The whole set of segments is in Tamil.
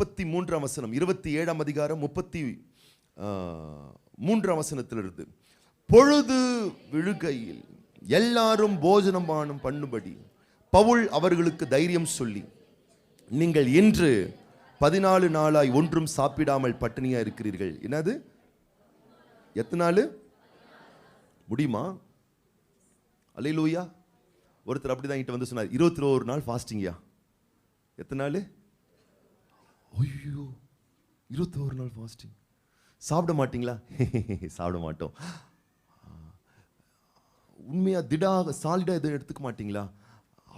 33ஆம் வசனம், 27ஆம் அதிகாரம் 33ஆம் வசனத்திலிருந்து, பொழுது விழுகையில் எல்லாரும் போஜனம் பண்ணும்படி பவுல் அவர்களுக்கு தைரியம் சொல்லி, நீங்கள் இன்று 14 நாளாய் ஒன்றும் சாப்பிடாமல் பட்டினியா இருக்கிறீர்கள். என்னது? எத்தனை நாள் முடியுமா? அல்லேலூயா. ஒருத்தர் அப்படிதான் என்கிட்ட வந்து சொன்னார், 21 நாள் ஃபாஸ்டிங்யா. எத்தனை நாள்? ஐயோ, 21 நாள் ஃபாஸ்டிங். சாப்பிட மாட்டீங்களா? சாப்பிட மாட்டோம். உண்மையா திடாக சாலிடா எதுவும் எடுத்துக்க மாட்டீங்களா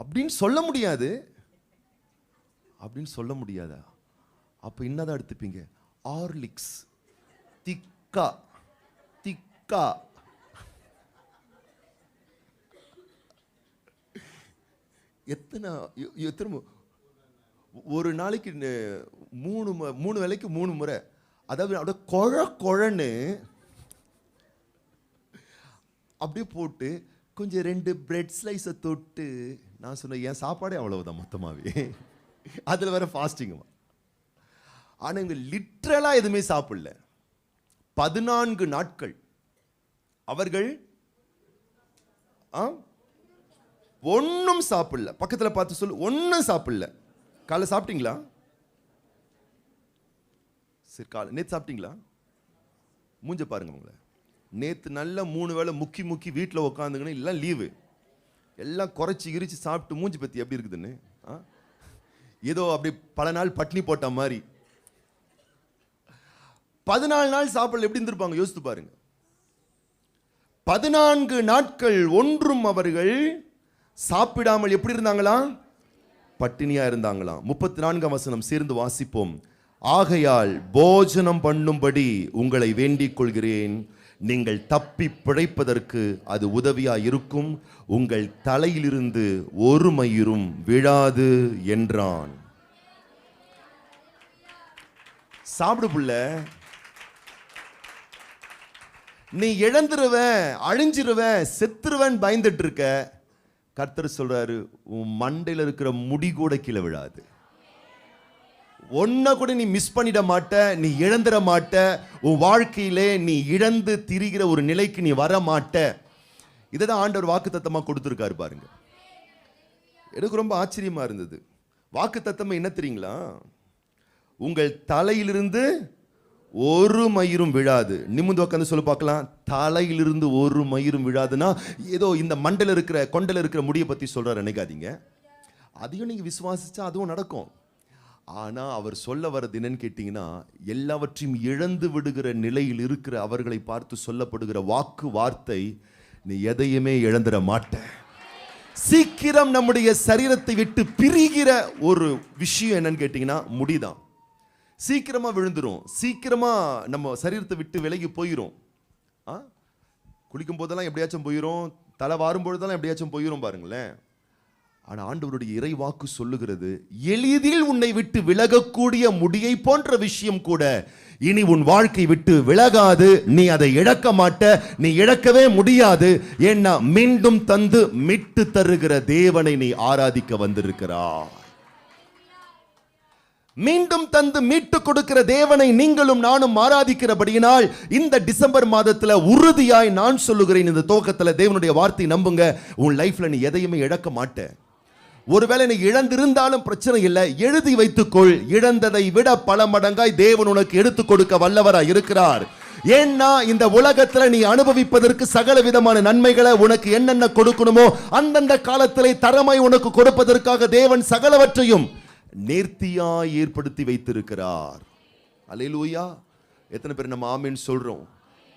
அப்படின்னு சொல்ல முடியாது. அப்படின்னு சொல்ல முடியாதா? அப்ப என்னதான் எடுத்துப்பீங்க? ஹார்லிக்ஸ், திக்கா திக்கா. எத்தனை ஒரு நாளைக்கு 3 வேளைக்கு 3 முறை. அதாவது அப்படியே குழன்னு அப்படியே போட்டு கொஞ்சம் 2 பிரெட் ஸ்லைஸை தொட்டு. நான் சொன்னேன், என் சாப்பாடே அவ்வளவுதான் மொத்தமாவே. அதில் வேற ஃபாஸ்டிங். ஆனால் இவங்க லிட்ரலாக எதுவுமே சாப்பிடல. 14 நாட்கள் அவர்கள் ஒன்றும் சாப்பிடல. பக்கத்தில் பார்த்து சொல்லு, ஒன்றும் சாப்பிடல. காலை சாப்பிட்டீங்களா? சரி, காலை நேற்று சாப்பிட்டீங்களா? மூஞ்ச பாருங்க உங்களை. நேற்று நல்லா 3 வேளை முக்கி வீட்டில் உட்காந்துங்கன்னு எல்லாம் லீவு, எல்லாம் குறைச்சி கிரிச்சு சாப்பிட்டு மூஞ்சி பற்றி எப்படி இருக்குதுன்னு ஏதோ அப்படி பல நாள் பட்னி போட்ட மாதிரி. 14 நாள் சாப்பிடல, எப்படி இருந்திருப்பாங்க யோசித்து பாருங்க. 14 நாட்கள் ஒன்றும் அவர்கள் சாப்பிடாமல் எப்படி இருந்தாங்களாம்? பட்டினியா இருந்தாங்களாம். 34ஆம் வசனம் சேர்ந்து வாசிப்போம். ஆகையால் போஜனம் பண்ணும்படி உங்களை வேண்டிக் கொள்கிறேன், நீங்கள் தப்பி பிழைப்பதற்கு அது உதவியா இருக்கும், உங்கள் தலையிலிருந்து ஒரு மயிரும் விழாது என்றான். சாப்பிடு புள்ள, நீ இழந்துருவன், அழிஞ்சிருவன், செத்துருவன் பயந்துட்டு இருக்க. கர்த்தர் சொல்றாரு, உன் மண்டையில் இருக்கிற முடி கூட கீழே விழாது. ஒன்ன கூட நீ மிஸ் பண்ணிட மாட்ட, நீ இழந்துட மாட்ட. உன் வாழ்க்கையிலே நீ இழந்து திரிகிற ஒரு நிலைக்கு நீ வர மாட்ட. இதுதான் ஆண்டவர் வாக்குத்தத்தமா கொடுத்திருக்காரு பாருங்க. எனக்கு ரொம்ப ஆச்சரியமா இருந்தது. வாக்குத்தத்தம் என்ன தெரியுங்களா? உங்கள் தலையிலிருந்து ஒரு மயிரும் விழாது. நிமிர்ந்து உட்காந்து சொல்லி பார்க்கலாம். தலையிலிருந்து ஒரு மயிரும் விழாதுன்னா ஏதோ இந்த மண்டல இருக்கிற கொண்டல இருக்கிற முடியை பத்தி சொல்றாரு நினைக்காதீங்க. அதையும் நீங்க விசுவாசிச்சா அதுவும் நடக்கும். ஆனா அவர் சொல்ல வர்றது என்னன்னு கேட்டீங்கன்னா, எல்லாவற்றையும் இழந்து விடுகிற நிலையில் இருக்கிற அவர்களை பார்த்து சொல்லப்படுகிற வாக்கு வார்த்தை, நீ எதையுமே இழந்துட மாட்ட. சீக்கிரம் நம்முடைய சரீரத்தை விட்டு பிரிகிற ஒரு விஷயம் என்னன்னு கேட்டீங்கன்னா முடிதான். சீக்கிரமா விழுந்துரும், சீக்கிரமா நம்ம சரீரத்தை விட்டு விலகி போயிரும். குளிக்கும் போதெல்லாம் எப்படியாச்சும் போயிரும், தலை வாரும் பொழுதெல்லாம் எப்படியாச்சும் போயிரும் பாருங்களேன். ஆனா ஆண்டவருடைய இறை வாக்கு சொல்லுகிறது, எளிதில் உன்னை விட்டு விலகக்கூடிய முடியை போன்ற விஷயம் கூட இனி உன் வாழ்க்கை விட்டு விலகாது. நீ அதை இழக்க மாட்ட, நீ இழக்கவே முடியாது. ஏன்னா மீண்டும் தந்து மீட்டு தருகிற தேவனை நீ ஆராதிக்க வந்திருக்கிறாய். மீண்டும் தந்து மீட்டு கொடுக்கிற தேவனை நீங்களும் நானும் ஆராதிக்கிறபடியினால் இந்த டிசம்பர் மாதத்துல உறுதியாய் நான் சொல்லுகிறேன், இந்த துவக்கத்துல தேவனுடைய வார்த்தை நம்புங்க, உன் லைஃப்ல நீ எதையுமே இழக்க மாட்ட. ஒருவேளை நீ இழந்திருந்தாலும் பிரச்சனை இல்லை, எழுதி வைத்துக்கொள். இழந்ததை விட பல மடங்காய் தேவன் உனக்கு எடுத்துக் கொடுக்க வல்லவராய் இருக்கிறார். ஏன்னா இந்த உலகத்துல நீ அனுபவிப்பதற்கு சகல விதமான நன்மைகளை உனக்கு என்னென்ன கொடுக்கணுமோ அந்தந்த காலத்திலே தரமாய் உனக்கு கொடுப்பதற்காக தேவன் சகலவற்றையும் நேர்த்தியாய் ஏற்படுத்தி வைத்திருக்கிறார். அல்லேலூயா. எத்தனை பேர் நம்ம ஆமென் சொல்றோம்?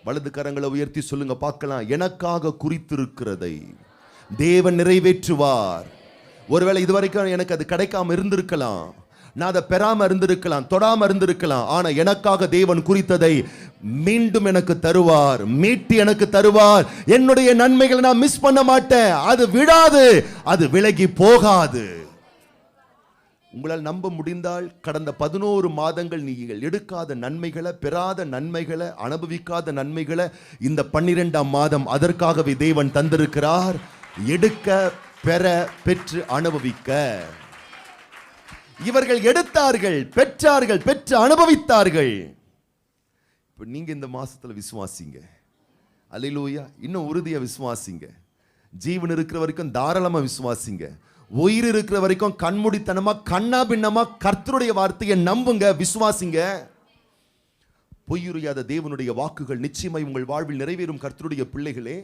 வலது கரங்களை உயர்த்தி சொல்லுங்க பார்க்கலாம். எனக்காக குறித்திருக்கிறதை தேவன் நிறைவேற்றுவார். ஒருவேளை இதுவரைக்கும் எனக்கு அது கிடைக்காம இருந்திருக்கலாம், நான் அதை பெறாம இருந்திருக்கலாம், தொடாம இருந்திருக்கலாம். ஆனா எனக்காக தேவன் குறித்ததை மீண்டும் எனக்கு தருவார், மீட்டு எனக்கு தருவார். என்னுடைய நன்மைகளை நான் மிஸ் பண்ண மாட்டேன். அது விடாது, அது விலகி போகாது. உங்களால் நம்ப முடிந்தால் கடந்த 11 மாதங்கள் நீங்கள் எடுக்காத நன்மைகளை, பெறாத நன்மைகளை, அனுபவிக்காத நன்மைகளை இந்த 12ஆம் மாதம் அதற்காகவே தேவன் தந்திருக்கிறார். எடுக்க, பெற, பெற்று அனுபவிக்க. இவர்கள் எடுத்தார்கள், பெற்றார்கள், பெற்று அனுபவித்தார்கள். இப்ப நீங்க இந்த மாசத்துல விசுவாசிங்க. அல்லேலூயா. இன்னும் உறுதியா விசுவாசிங்க. ஜீவன் இருக்கிற வரைக்கும் தாராளமா விசுவாசிங்க. உயிர் இருக்கிற வரைக்கும் கண்மூடித்தனமா கண்ணா பின்னமா கர்த்தருடைய வார்த்தையை நம்புங்க, விசுவாசிங்க. பொய்யுரையாத தேவனுடைய வாக்குகள் நிச்சயமாய் உங்கள் வாழ்வில் நிறைவேறும். கர்த்தருடைய பிள்ளைகளே,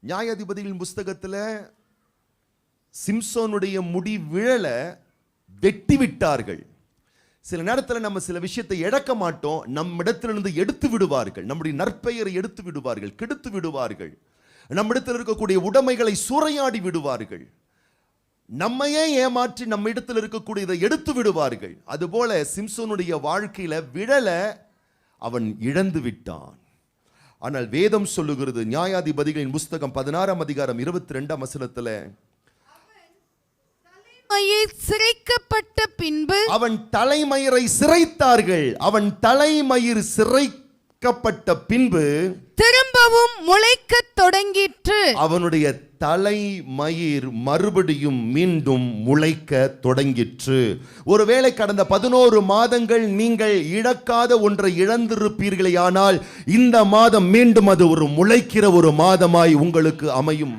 நியாயாதிபதிகளின் புஸ்தகத்துல சிம்சோனுடைய முடி விழல வெட்டி விட்டார்கள். சில நேரத்தில் நம்ம சில விஷயத்தை இழக்க மாட்டோம், நம்மிடத்திலிருந்து எடுத்து விடுவார்கள். நம்முடைய நற்பெயரை எடுத்து விடுவார்கள், கெடுத்து விடுவார்கள். நம்மிடத்தில் இருக்கக்கூடிய உடைமைகளை சூறையாடி விடுவார்கள். நம்மையே ஏமாற்றி நம்ம இடத்தில் இருக்கக்கூடியதை எடுத்து விடுவார்கள். அதுபோல சிம்சோனுடைய வாழ்க்கையில விழல அவன் இழந்து விட்டான். ஆனால் வேதம் சொல்லுகிறது, நியாயாதிபதிகளின் புஸ்தகம் 16ஆம் அதிகாரம் 22ஆம் வசனத்துல, சிரைக்கப்பட்ட பின்பு அவன் தலைமயிரை சிரைத்தார்கள். அவன் தலைமயிர் சிரைக்கப்பட்ட பின்பு திரும்பவும் முளைக்க தொடங்கிற்று. அவனுடைய தலைமயிர் மறுபடியும் மீண்டும் முளைக்க தொடங்கிற்று. ஒருவேளை கடந்த 11 மாதங்கள் நீங்கள் இழக்காத ஒன்றை இழந்திருப்பீர்களே, ஆனால் இந்த மாதம் மீண்டும் அது ஒரு முளைக்கிற ஒரு மாதமாய் உங்களுக்கு அமையும்.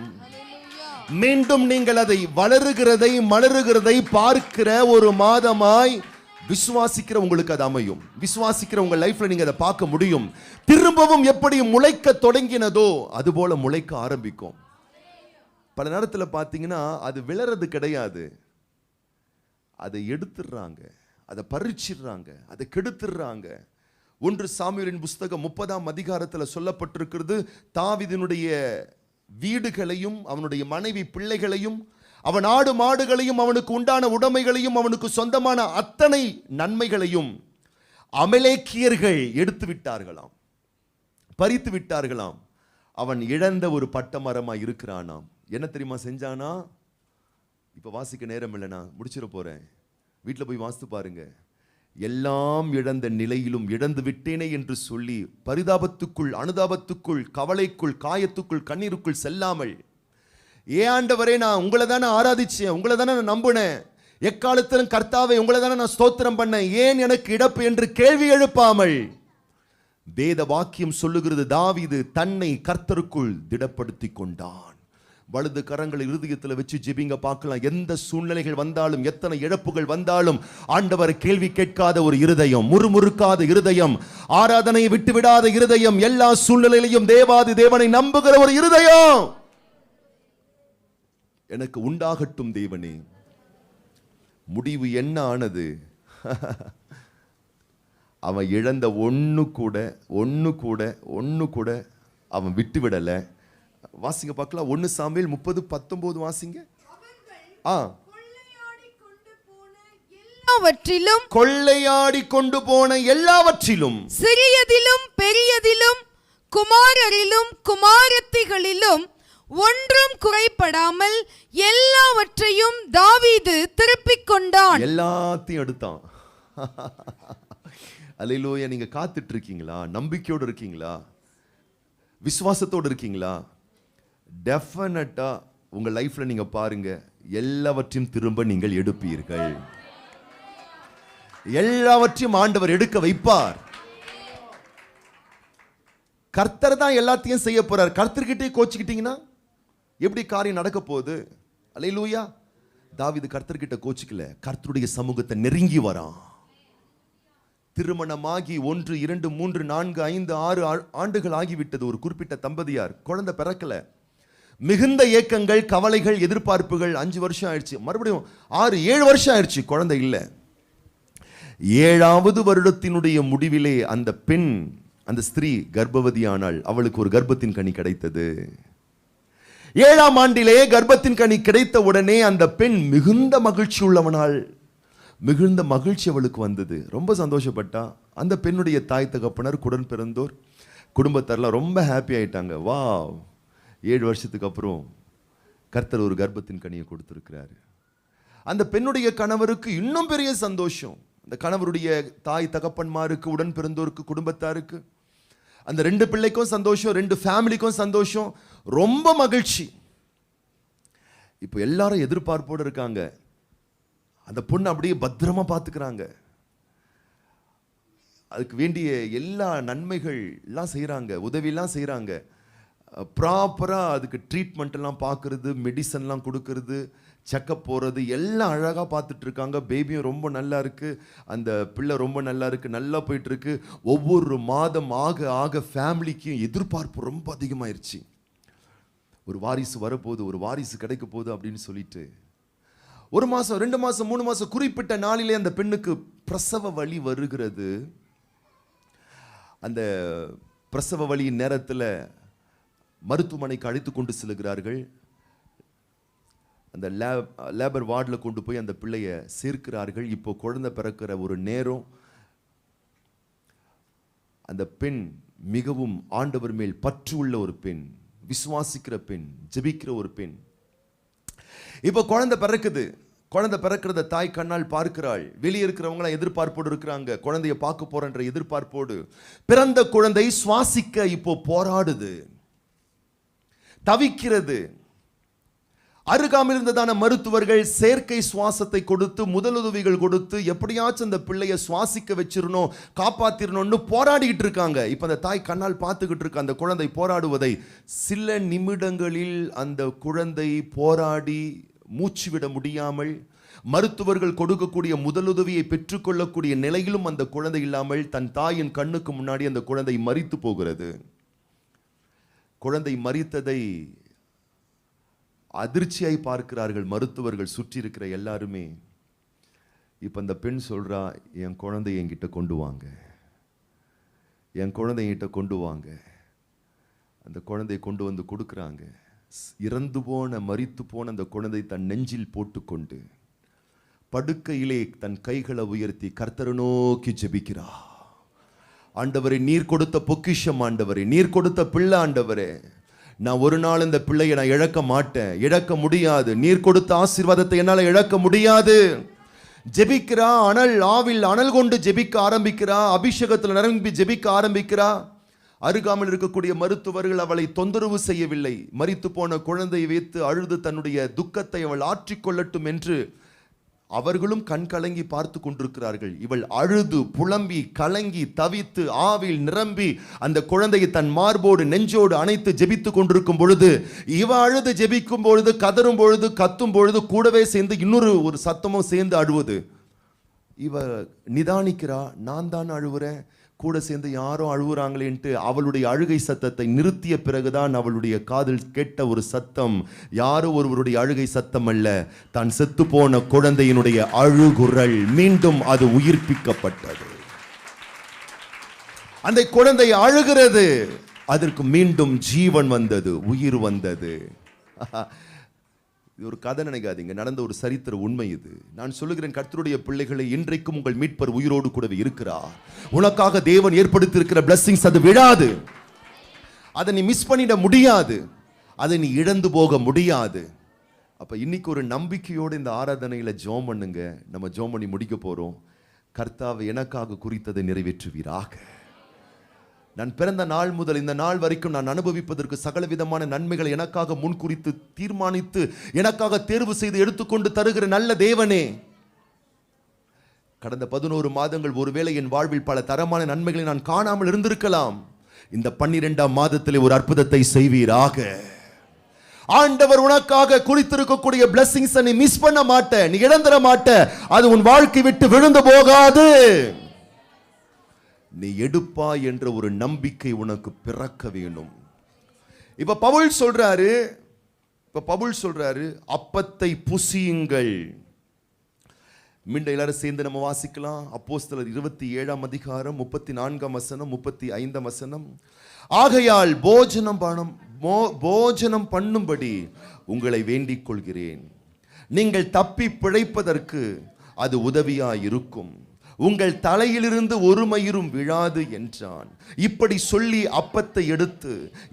மீண்டும் நீங்கள் அதை வளருகிறதை மலருகிறதை பார்க்கிற ஒரு மாதமாய் விசுவாசிக்கிற உங்களுக்கு அது அமையும். விசுவாசிக்கிற உங்க லைஃப்ல நீங்க அதை பார்க்க முடியும். திரும்பவும் எப்படி முளைக்க தொடங்கினதோ அதுபோல முளைக்க ஆரம்பிக்கும். பல நேரத்தில் பார்த்தீங்கன்னா அது விளறது கிடையாது, அதை எடுத்துடுறாங்க, அதை பறிச்சிடுறாங்க, அதை கெடுத்துடுறாங்க. 1 சாமுவேலின் புஸ்தகம் 30ஆம் அதிகாரத்தில் சொல்லப்பட்டிருக்கிறது, தாவீதினுடைய வீடுகளையும் அவனுடைய மனைவி பிள்ளைகளையும் அவன் ஆடு மாடுகளையும் அவனுக்கு உண்டான உடைமைகளையும் அவனுக்கு சொந்தமான அத்தனை நன்மைகளையும் அமலேக்கியர்கள் எடுத்து விட்டார்களாம், பறித்து விட்டார்களாம். அவன் இழந்த ஒரு பட்டமரமா இருக்கிறானாம். என்ன தெரியுமா செஞ்சானா? இப்ப வாசிக்க நேரம் இல்லைனா முடிச்சிட போறேன், வீட்டில் போய் வாசித்து பாருங்க. எல்லாம் இழந்த நிலையிலும் இழந்து விட்டேனே என்று சொல்லி பரிதாபத்துக்குள், அனுதாபத்துக்குள், கவலைக்குள், காயத்துக்குள், கண்ணீருக்குள் செல்லாமல், ஆண்டவரே நான் உங்களை தானே ஆராதிச்சேன், உங்களை தானே நான் நம்பினேன், எக்காலத்திலும் கர்த்தாவே உங்களை தானே நான் ஸ்தோத்திரம் பண்ணேன், ஏன் எனக்கு இழப்பு என்று கேள்வி எழுப்பாமல், வேத வாக்கியம் சொல்லுகிறது, தாவீது தன்னை கர்த்தருக்குள் திடப்படுத்தி கொண்டான். வலது கரங்களை இருதயத்தில் வச்சு ஜெபிங்க, பார்க்கலாம். எந்த சூழ்நிலைகள் வந்தாலும், எத்தனை இழப்புகள் வந்தாலும், ஆண்டவர் கேள்வி கேட்காத ஒரு இருதயம், முறுமுறுக்காத இருதயம், ஆராதனையை விட்டுவிடாத இருதயம், எல்லா சூழ்நிலையிலும் தேவாதி தேவனை நம்புகிற ஒரு இருதயம் எனக்கு உண்டாகட்டும் தேவனே. முடிவு என்ன ஆனது? அவன் இழந்த ஒண்ணு கூட அவன் விட்டுவிடல. வாசிங்க பார்க்கலாம். 1 சாமுவேல் 30:19 வாசிங்க. கொள்ளையாடி கொண்டு போன எல்லாவற்றிலும், சிறியதிலும் பெரியதிலும், குமாரரிலும் குமாரத்திகளிலும் ஒன்றும் குறைபடாமல் எல்லாவற்றையும் தாவீது திருப்பிக் கொண்டான். எல்லாத்தையும் எடுத்தான். அல்லேலூயா. நீங்க காத்துட்டு இருக்கீங்களா? நம்பிக்கையோடு இருக்கீங்களா? விசுவாசத்தோடு இருக்கீங்களா? டெஃபினட்டா உங்க லைஃப்ல நீங்க பாருங்க, எல்லாவற்றையும் திரும்ப நீங்கள் எடுப்பீர்கள். எல்லாவற்றையும் ஆண்டவர் எடுக்க வைப்பார். கர்த்தர் தான் எல்லாத்தையும் செய்ய போறார். கர்த்தர்கிட்டே கோச்சிக்கிட்டீங்கன்னா எப்படி காரியம் நடக்க போகுது? அல்லேலூயா. தாவீது கர்த்தர்கிட்ட கோச்சிக்கல, கர்த்தருடைய சமூகத்தை நெருங்கி வரான். திருமணமாகி 1, 2, 3, 4, 5, 6 ஆண்டுகள் ஆகிவிட்டது. ஒரு குறிப்பிட்ட தம்பதியார் குழந்தை பிறக்கல. மிகுந்த ஏக்கங்கள், கவலைகள், எதிர்பார்ப்புகள். 5 வருஷம் ஆயிடுச்சு, மறுபடியும் 6, 7 வருஷம் ஆயிடுச்சு, குழந்தை இல்லை. 7வது வருடத்தினுடைய முடிவிலே அந்த பெண், அந்த ஸ்திரீ கர்ப்பவதியானாள். அவளுக்கு ஒரு கர்ப்பத்தின் கனி கிடைத்தது. 7ஆம் ஆண்டிலே கர்ப்பத்தின் கனி கிடைத்த உடனே அந்த பெண் மிகுந்த மகிழ்ச்சி உள்ளவனாள். மிகுந்த மகிழ்ச்சி அவளுக்கு வந்தது. ரொம்ப சந்தோஷப்பட்டா. அந்த பெண்ணுடைய தாய் தகப்பனர், குடன் பிறந்தோர், குடும்பத்தாரெல்லாம் ரொம்ப ஹாப்பி ஆயிட்டாங்க. வா, 7 வருஷத்துக்கு அப்புறம் கர்த்தர் ஒரு கர்ப்பத்தின் கனியை கொடுத்திருக்கிறாரு. அந்த பெண்ணுடைய கணவருக்கு இன்னும் பெரிய சந்தோஷம். அந்த கணவருடைய தாய் தகப்பன்மாருக்கு, உடன் பிறந்தோருக்கு, குடும்பத்தாருக்கு, அந்த 2 பிள்ளைக்கும் சந்தோஷம், 2 ஃபேமிலிக்கும் சந்தோஷம், ரொம்ப மகிழ்ச்சி. இப்போ எல்லாரும் எதிர்பார்ப்போடு இருக்காங்க. அந்த பொண்ணு அப்படியே பத்திரமா பார்த்துக்கிறாங்க. அதுக்கு வேண்டிய எல்லா நன்மைகள் எல்லாம் செய்கிறாங்க, உதவியெல்லாம் செய்கிறாங்க. ப்ராப்பராக அதுக்கு ட்ரீட்மெண்ட் எல்லாம் பார்க்கறது, மெடிசன்லாம் கொடுக்கறது, செக்கப் போகிறது எல்லாம் அழகாக பார்த்துட்டு இருக்காங்க. பேபியும் ரொம்ப நல்லா இருக்கு, அந்த பிள்ளை ரொம்ப நல்லா இருக்கு, நல்லா போயிட்டு இருக்கு. ஒவ்வொரு மாதம் ஆக ஆக ஃபேமிலிக்கும் எதிர்பார்ப்பு ரொம்ப அதிகமாயிருச்சு. ஒரு வாரிசு வரப்போகுது, ஒரு வாரிசு கிடைக்க போகுது அப்படின்னு சொல்லிட்டு 1 மாதம் 2 மாதம் 3 மாதம் குறிப்பிட்ட நாளிலே அந்த பெண்ணுக்கு பிரசவ வலி வருகிறது. அந்த பிரசவ வலியின் நேரத்தில் மருத்துவமனைக்கு அழைத்து கொண்டு செல்கிறார்கள். அந்த லேபர் வார்டில் கொண்டு போய் அந்த பிள்ளையை சேர்க்கிறார்கள். இப்போ குழந்தை பிறக்கிற ஒரு நேரம். அந்த பெண் மிகவும் ஆண்டவர் மேல் பற்று உள்ள ஒரு பெண், விசுவாசிக்கிற பெண், ஜெபிக்கிற ஒரு பெண். இப்போ குழந்தை பிறக்குது. குழந்தை பிறக்கிறத தாய் கண்ணால் பார்க்கிறாள். வெளியே இருக்கிறவங்களாம் எதிர்பார்ப்போடு இருக்கிறாங்க, குழந்தைய பார்க்க போறன்ற எதிர்பார்ப்போடு. பிறந்த குழந்தை சுவாசிக்க இப்போ போராடுது, தவிக்கிறது. அருகாமையில் இருந்ததான மருத்துவர்கள் செயற்கை சுவாசத்தை கொடுத்து, முதலுதவிகள் கொடுத்து எப்படியாச்சும் அந்த பிள்ளைய சுவாசிக்க வச்சிடணும், காப்பாத்திரணும்னு போராடிக்கிட்டு இருக்காங்க. இப்ப அந்த தாய் கண்ணால் பார்த்துக்கிட்டு இருக்க அந்த குழந்தை போராடுவதை. சில நிமிடங்களில் அந்த குழந்தை போராடி மூச்சு விட முடியாமல், மருத்துவர்கள் கொடுக்கக்கூடிய முதலுதவியை பெற்றுக்கொள்ளக்கூடிய நிலையிலும் அந்த குழந்தை இல்லாமல் தன் தாயின் கண்ணுக்கு முன்னாடி அந்த குழந்தை மரித்து போகிறது. குழந்தை மரித்ததை அதிர்ச்சியாய் பார்க்கிறார்கள் மருத்துவர்கள், சுற்றி இருக்கிற எல்லாருமே. இப்ப அந்த பெண் சொல்றா, என் குழந்தை என்கிட்ட கொண்டு வாங்க, என் குழந்தை என்கிட்ட கொண்டு வாங்க. அந்த குழந்தையை கொண்டு வந்து கொடுக்குறாங்க. இறந்து போன, மரித்து போன அந்த குழந்தை தன் நெஞ்சில் போட்டுக்கொண்டு படுக்கையிலே தன் கைகளை உயர்த்தி கர்த்தரை நோக்கி ஜெபிக்கிறா. ஆண்டவரே, நீர் கொடுத்த பொக்கிஷம், ஆண்டவரே நீர் கொடுத்த பிள்ளை, ஆண்டவரே நான் ஒரு நாள் இந்த பிள்ளையை நான் இழக்க மாட்டேன், இழக்க முடியாது. நீர் கொடுத்த ஆசீர்வாதத்தை என்னால் இழக்க முடியாது. ஜெபிக்கிறா, அனல் ஆவில் அனல் கொண்டு ஜெபிக்க ஆரம்பிக்கிறா, அபிஷேகத்தில் நிரம்பி ஜெபிக்க ஆரம்பிக்கிறா. அருகாமல் இருக்கக்கூடிய மருத்துவர்கள் அவளை தொந்தரவு செய்யவில்லை. மரித்து போன குழந்தையை வைத்து அழுது தன்னுடைய துக்கத்தை அவள் ஆற்றிக்கொள்ளட்டும் என்று அவர்களும் கண் கலங்கி பார்த்து கொண்டிருக்கிறார்கள். இவள் அழுது புலம்பி கலங்கி தவித்து ஆவில் நிரம்பி அந்த குழந்தையை தன் மார்போடு நெஞ்சோடு அணைத்து ஜெபித்து கொண்டிருக்கும் பொழுது, இவ அழுது ஜெபிக்கும் பொழுது, கதறும் பொழுது, கத்தும் பொழுது கூடவே சேர்ந்து இன்னொரு சத்தமும் சேர்ந்து அழுவது. இவ நிதானிக்கிறா, நான் தான் அழுவுறேன், கூட சேர்ந்து யாரும் அழுவுறாங்களேன்ட்டு அவளுடைய அழுகை சத்தத்தை நிறுத்திய பிறகுதான் அவளுடைய காதில் கேட்ட ஒரு சத்தம் யாரோ ஒருவருடைய அழுகை சத்தம் அல்ல, தான் செத்து போன குழந்தையினுடைய அழுகுரல். மீண்டும் அது உயிர்ப்பிக்கப்பட்டது. அந்த குழந்தை அழுகிறது, அதற்கு மீண்டும் ஜீவன் வந்தது, உயிர் வந்தது. இது ஒரு கதை நினைக்காதீங்க, நடந்த ஒரு சரித்திர உண்மை இது. நான் சொல்லுகிறேன், கர்த்தருடைய பிள்ளைகளை, இன்றைக்கும் உங்கள் மீட்பர் உயிரோடு கூடவே இருக்கிறார். உனக்காக தேவன் ஏற்படுத்தி இருக்கிற பிளெஸிங்ஸ் அது விடாது. அதை நீ மிஸ் பண்ணிட முடியாது, அதை நீ இழந்து போக முடியாது. அப்ப இன்னைக்கு ஒரு நம்பிக்கையோடு இந்த ஆராதனையில ஜெபம் பண்ணுங்க. நம்ம ஜெபம் பண்ணி முடிக்க போறோம். கர்த்தாவே, எனக்காக குறித்ததை நிறைவேற்றுவீராக. நான் பிறந்த நாள் முதல் இந்த நாள் வரைக்கும் நான் அனுபவிப்பதற்கு சகல விதமான நன்மைகளை எனக்காக முன்குறித்து தீர்மானித்து எனக்காக தேர்வு செய்து எடுத்துக்கொண்டு தருகிற நல்ல தேவனே, கடந்த 11 மாதங்கள் ஒருவேளை என் வாழ்வில் பல தரமான நன்மைகளை நான் காணாமல் இருந்திருக்கலாம். இந்த 12ஆம் மாதத்திலே ஒரு அற்புதத்தை செய்வீராக. ஆண்டவர் உனக்காக குறித்திருக்கக்கூடிய பிளெஸிங்ஸ் நீ மிஸ் பண்ண மாட்ட, நீ இழந்துட மாட்ட. அது உன் வாழ்க்கை விட்டு விழுந்து போகாது. நீ எடுப்பா என்ற ஒரு நம்பிக்கை உனக்கு பிறக்க வேணும். இப்ப பவுல் சொல்றாரு, அப்பத்தை புசியுங்கள். மீண்டும் எல்லாரும் சேர்ந்து நம்ம வாசிக்கலாம். அப்போஸ்தலர் 27ஆம் அதிகாரம் 34ஆம் வசனம் 35ஆம் வசனம். ஆகையால் போஜனம் பண்ணும்படி உங்களை வேண்டிக் கொள்கிறேன். நீங்கள் தப்பி பிழைப்பதற்கு அது உதவியாயிருக்கும். உங்கள் தலையிலிருந்து ஒரு மயிரும் விழாது என்றான். இப்படி சொல்லி அப்பத்தை எடுத்து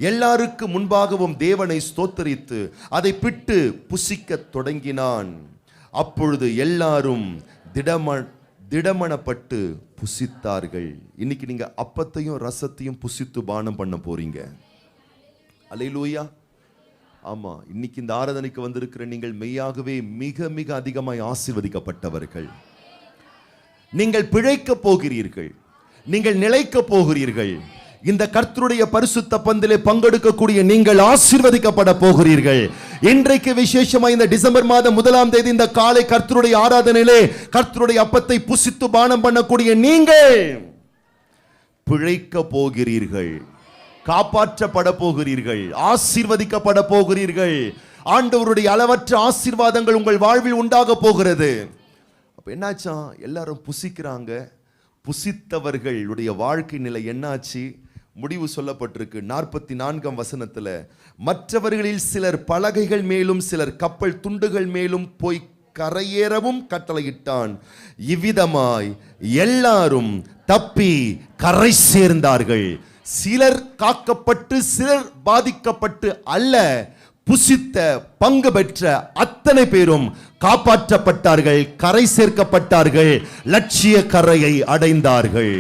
எல்லாருக்கு முன்பாகவும் தேவனை ஸ்தோத்தரித்து அதை பிட்டு புசிக்கத் தொடங்கினான். அப்பொழுது எல்லாரும் திடமனப்பட்டு புசித்தார்கள். இன்னைக்கு நீங்க அப்பத்தையும் ரசத்தையும் புசித்து பானம் பண்ண போறீங்க. அல்லேலூயா. ஆமா, இன்னைக்கு இந்த ஆராதனைக்கு வந்திருக்கிற நீங்கள் மெய்யாகவே மிக மிக அதிகமாய் ஆசீர்வதிக்கப்பட்டவர்கள். நீங்கள் பிழைக்க போகிறீர்கள், நீங்கள் நிலைக்க போகிறீர்கள். இந்த கர்த்தருடைய பரிசுத்த பந்திலே பங்கெடுக்கக்கூடிய நீங்கள் ஆசீர்வதிக்கப்பட போகிறீர்கள். இன்றைக்கு விசேஷமா இந்த டிசம்பர் மாதம் 1ஆம் தேதி இந்த காலை கர்த்தருடைய ஆராதனையிலே கர்த்தருடைய அப்பத்தை புசித்து பானம் பண்ணக்கூடிய நீங்கள் பிழைக்க போகிறீர்கள், காப்பாற்றப்பட போகிறீர்கள், ஆசீர்வதிக்கப்பட போகிறீர்கள். ஆண்டவருடைய அளவற்ற ஆசீர்வாதங்கள் உங்கள் வாழ்வில் உண்டாக போகிறது. அப்ப என்னாச்சா? எல்லாரும் புசிக்கிறாங்க. புசித்தவர்களுடைய வாழ்க்கை நிலை என்னாச்சு? முடிவு சொல்லப்பட்டிருக்கு 44ஆம் வசனத்துல. மற்றவர்களில் சிலர் பலகைகள் மேலும் சிலர் கப்பல் துண்டுகள் மேலும் போய் கரையேறவும் கட்டளையிட்டான். இவ்விதமாய் எல்லாரும் தப்பி கரை சேர்ந்தார்கள். சிலர் காக்கப்பட்டு சிலர் பாதிக்கப்பட்டு அல்ல, புசித்த பங்கு பெற்ற அத்தனை பேரும் காப்பாற்றப்பட்டார்கள், கரை சேர்க்கப்பட்டார்கள், லட்சிய கரையை அடைந்தார்கள்.